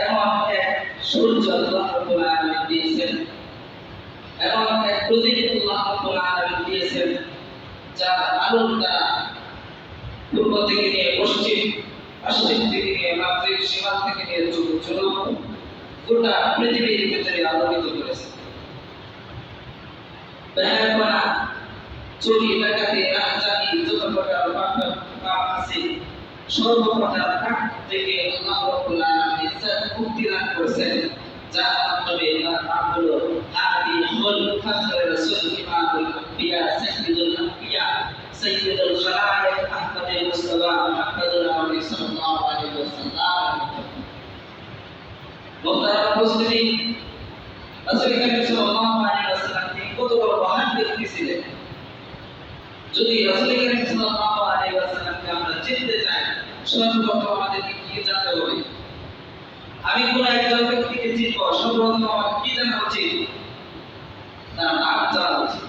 এমন এক সূর্য আল্লাহ রাব্বুল আলামিন দিয়েছেন, এমন এক প্রতীক আল্লাহ রাব্বুল আলামিন দিয়েছেন, যার আলোর দ্বারা পূর্ব থেকে নিয়ে পশ্চিম, পশ্চিম থেকে নিয়ে মাগরিব, সীমান্ত থেকে নিয়ে জুনুব, গোটা পৃথিবীর ভিতরে আলোকিত করেছে। বেহায়াপনা, চুরি, ডাকাতি, রাহাজানি, যত প্রকার পাপ আছে, সর্বপ্রকার পাপ থেকে আল্লাহ রাব্বুল আলামিন মুক্তি দান করেছেন, যার মাধ্যমে তার নামগুলো হাদি, হুল, ফাজর, রাসূল, ইমামুল আম্বিয়া, সাইয়্যিদুল আম্বিয়া, সাইয়্যিদুল খালায়েক, আহমদুল মুস্তাফা, মুহাম্মদুর রাসূলুল্লাহ সাল্লাল্লাহু আলাইহি ওয়াসাল্লাম। মুহতারাম মুসলিমিন, রাসূল করিম সাল্লাল্লাহু আলাইহি ওয়াসাল্লাম কত বড় মহান ব্যক্তি ছিলেন। যদি রাসূল করিম সাল্লাল্লাহু আলাইহি ওয়াসাল্লামকে আমরা চিনতে চাই, সর্বপ্রথম আমাদেরকে কি জানতে হবে? আমি কোন একজন ব্যক্তিকে চিনব, সর্বপ্রথম আমার কি জানা উচিত? তার নাম জানা উচিত।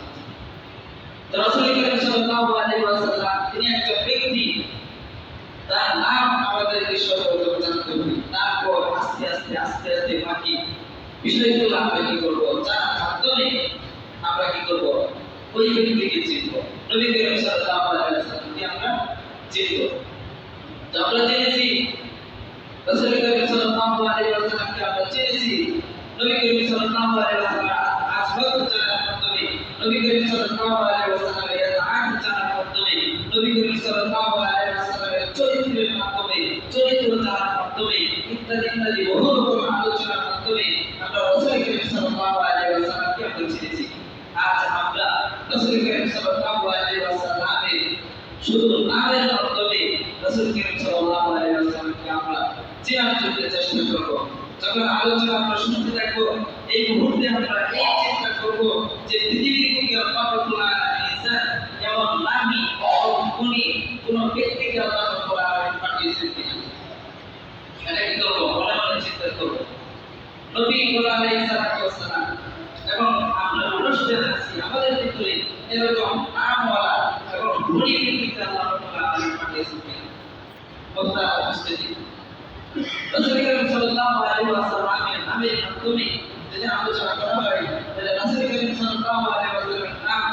রাসূল করিম সাল্লাল্লাহু আলাইহি ওয়াসাল্লাম তিনি একজন ব্যক্তি, তার নাম আমাদেরকে সর্বপ্রথম জানতে হবে। তারপর আস্তে আস্তে আস্তে আস্তে বাকি বিষয়গুলো আমরা কি করব, জানার মাধ্যমে আমরা কি করব, ওই ব্যক্তিকে চিনব। নবী করিম সাল্লাল্লাহু আলাইহি ওয়াসাল্লামকে আমরা চিনব। তো আমরা জেনেছি রাসূল করিম সাল্লাল্লাহু আলাইহি ওয়াসাল্লামকে আমরা জেনেছি, নবী করিম সাল্লাল্লাহু আলাইহি ওয়াসাল্লাম আসবাব জানার মাধ্যমে, নবী করিম সাল্লাল্লাহু আলাইহি ওয়াসাল্লামের আয়াত জানার মাধ্যমে, নবী করিম সাল্লাল্লাহু আলাইহি ওয়াসাল্লামের চরিত্রের মাধ্যমে, চরিত্র জানার মাধ্যমে, ইত্যাদি ইত্যাদি বহু রকম আলোচনার মাধ্যমে আমরা রাসূল করিম সাল্লাল্লাহু আলাইহি ওয়াসাল্লামকে আমরা চিনেছি। আজ আমরা রাসূল করিম সাল্লাল্লাহু আলাইহি ওয়াসাল্লামের শুধু নামের মাধ্যমে রাসূল করিম সাল্লাল্লাহু আলাইহি ওয়াসাল্লামকে আমরা চেনার জন্য চেষ্টা করব। যখন আলোচনা আমরা শুনতে থাকবো, এই মুহূর্তে আমরা এই চিন্তা করব যে পৃথিবীর বুকে আল্লাহ রাব্বুল আলামিন এমন নামী এবং গুণী কোন ব্যক্তিকে আল্লাহ রাব্বুল আলামিন পাঠিয়েছেন কিনা। এটা কি করবো? মনে মনে চিন্তা করবো। নবী আলাইহিস সালাম এবং আমরা মানুষ যারা আছি, আমাদের ভিতরে এরকম নামওয়ালা এবং গুণী ব্যক্তিকে আল্লাহ রাব্বুল আলামিন পাঠিয়েছেন কিনা। কথা বুঝতে দিন। রাসূল করিম সাল্লাল্লাহু আলাইহি ওয়াসাল্লামের নামের মাধ্যমে যদি আলোচনা করা হয়, তাহলে রাসূল করিম সাল্লাল্লাহু আলাইহি ওয়াসাল্লামের নাম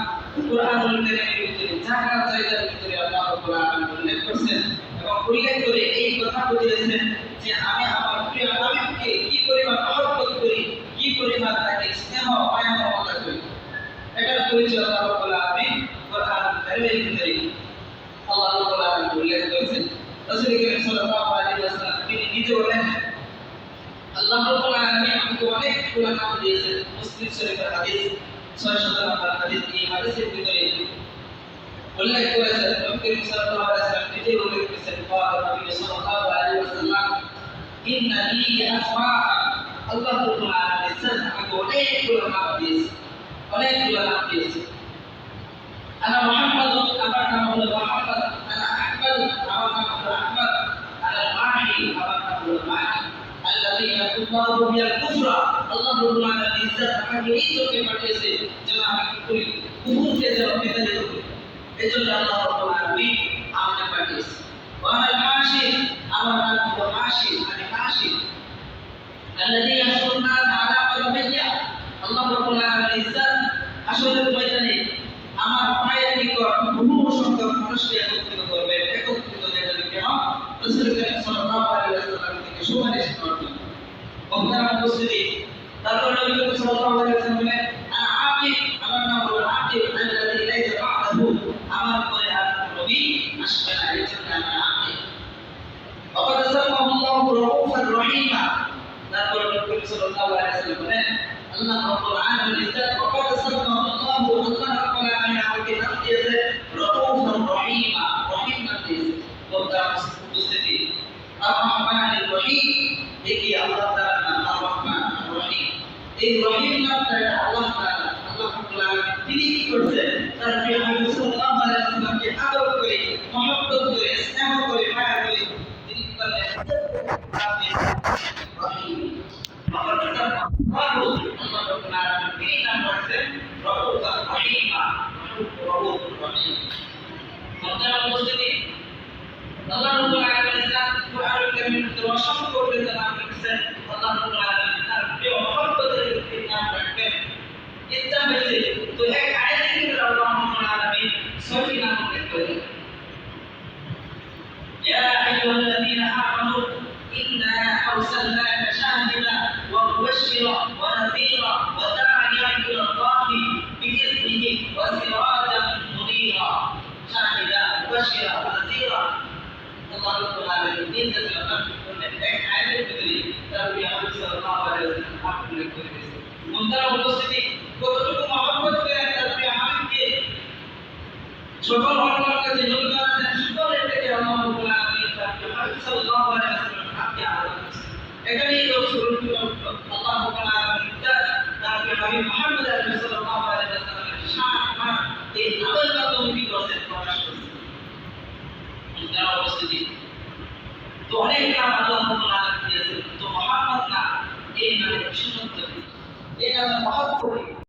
কুরআনুল কারীমের ভিতরে জায়গার জায়গার ভিতরে আল্লাহ রাব্বুল আলামিন উল্লেখ করেছেন এবং উল্লেখ করে এই কথা বলেছেন যে আমি আমার প্রিয় হাবিবকে কি পরিমাণ মহব্বত করি, কি পরিমাণ তাকে স্নেহ মায়া মমতা করি। এটার পরিচয় আল্লাহ রাব্বুল আলামিন কুরআনুল কারীমের ভিতরে আল্লাহ রাব্বুল আলামিন উল্লেখ করেছেন। রাসূল করিম সাল্লাল্লাহু আলাইহি ওয়াসাল্লাম তিনি নিজে বলেন, আল্লাহ রাব্বুল আলামিন আমাকে অনেকগুলো নাম দিয়েছেন। মুসলিম শরীফের হাদিস 600 নম্বর হাদিস, এই হাদিসের ভিতরে উল্লেখ করেছেন, নবী করিম সাল্লাল্লাহু আলাইহি ওয়াসাল্লাম নিজে উল্লেখ করেছেন, নবী সাল্লাল্লাহু আলাইহি ওয়াসাল্লাম ইন্না লি আসমাআ, আল্লাহ রাব্বুল আলামিন আমাকে অনেকগুলো নাম দিয়েছেন, অনেকগুলো নাম দিয়েছেন। আনা মুহাম্মদ, আমার নাম হলো মুহাম্মদ। আনা আহমদ, আমার নাম হলো আহমদ। আনা মাহি, আমার নাম হলো মাহি। আল্লাযী ইয়াকুল্লাহু বিল কুফরা, আল্লাহ রাব্বুল আলামিন আমাকে এই চোখে পাঠিয়েছে যেন আমি কি করি, কুফরকে যেন বিতাড়িত করি। এজন্য আল্লাহ রাব্বুল আলামিন আমাকে পাঠিয়েছে। ওয়া আনা মাশি, আমার নাম হলো মাশি, মানে মাশি। আল্লাযী ইয়াশকুরুন নাস আলা কদমিয়া, আল্লাহ রাব্বুল আলামিন আসলে ময়দানে আমার পায়ের নিকট বহু সংখ্যক মানুষকে একত্রিত করবেন। একত্রিত করবেন কেন? রাসূল করিম সাল্লাল্লাহু আলাইহি ওয়াসাল্লাম থেকে সুপারিশ করার জন্য। মুহতারাম মুসলিমিন, তারপর নবী করিম সাল্লাল্লাহু আলাইহি ওয়াসাল্লাম বলেন, আনা আকিব, আমার নাম হলো আকিব, আল্লাযী লাইসা বা'দাহু, আমার পরে আর নবী আসবে না, এই জন্য আমি আকিব। ওয়াকাদ সাল্লাল্লাহু রাউফার রহিমা, তারপর নবী করিম সাল্লাল্লাহু আলাইহি ওয়াসাল্লাম বলেন, আল্লাহ রাব্বুল আলামিন ওয়াকাদ সাল্লাল্লাহু, আল্লাহ রাব্বুল আলামিন আমাকে নাম দিয়েছে রাউফুর রহিমা, রহিম নাম দিয়েছে। মুহতারাম মুসলিমিন, আর-রহমানির রহিম, এই আল্লাহ তাআলার নাম আর-রহমান আর-রহিম। এই রহিম নামটা আল্লাহ তাআলা, আল্লাহ রাব্বুল আলামিন তিনি কি করেছেন, তার প্রিয় হাবিব সাল্লাল্লাহু আলাইহি ওয়াসাল্লামকে আদর করে, মহব্বত করে, স্নেহ করে, মায়া করে তিনি বললেন রহিম। আল্লাহ রাব্বুল আলামিন তিনি নাম করেছেন রাউফুর রহিমা, রাউফুর রহিম। মুহতারাম মুসলিমিন, আল্লাহ রাব্বুল আলামিন কুরআনুল কারীমের ভিতরে অসংখ্য নাম লিখেছেন। أرسلناك شاهدا ومبشرا ونذيرا وداعيا إلى الله بإذنه وسراجا منيرا شاهدا مبشرا ونذيرا الله رب العالمين دين تتلقى এক আয়াতের ভিতরে তার নবী সাল্লাল্লাহু আলাইহি ওয়াসাল্লাম উল্লেখ করে দিয়েছেন। মুহতারাম উপস্থিতি, কতটুকু মহব্বত করে তার নবী হাবিবকে ছোট হওয়ার কাছে নবী করেছেন, শুকরের থেকে আল্লাহ রাব্বুল আলামিন তার নবী হাবিব সাল্লাল্লাহু আলাইহি ওয়াসাল্লাম হাতকে আলাদা করেছেন। এখানেই রাসূলুল্লাহ আল্লাহ রাব্বুল আলামিন তার নবী হাবিব মুহাম্মদ সাল্লাল্লাহু আলাইহি ওয়াসাল্লামের শান এই নামের মাধ্যমে কি করেছেন, প্রকাশ করেছেন। মুহতারাম উপস্থিতি, তো অনেক নাম আল্লাহ রাব্বুল আলামিন দিয়েছেন, তো মুহাম্মদ নাম এই নামের বিশেষত্ব কি, এই নামের মহত্ব কি?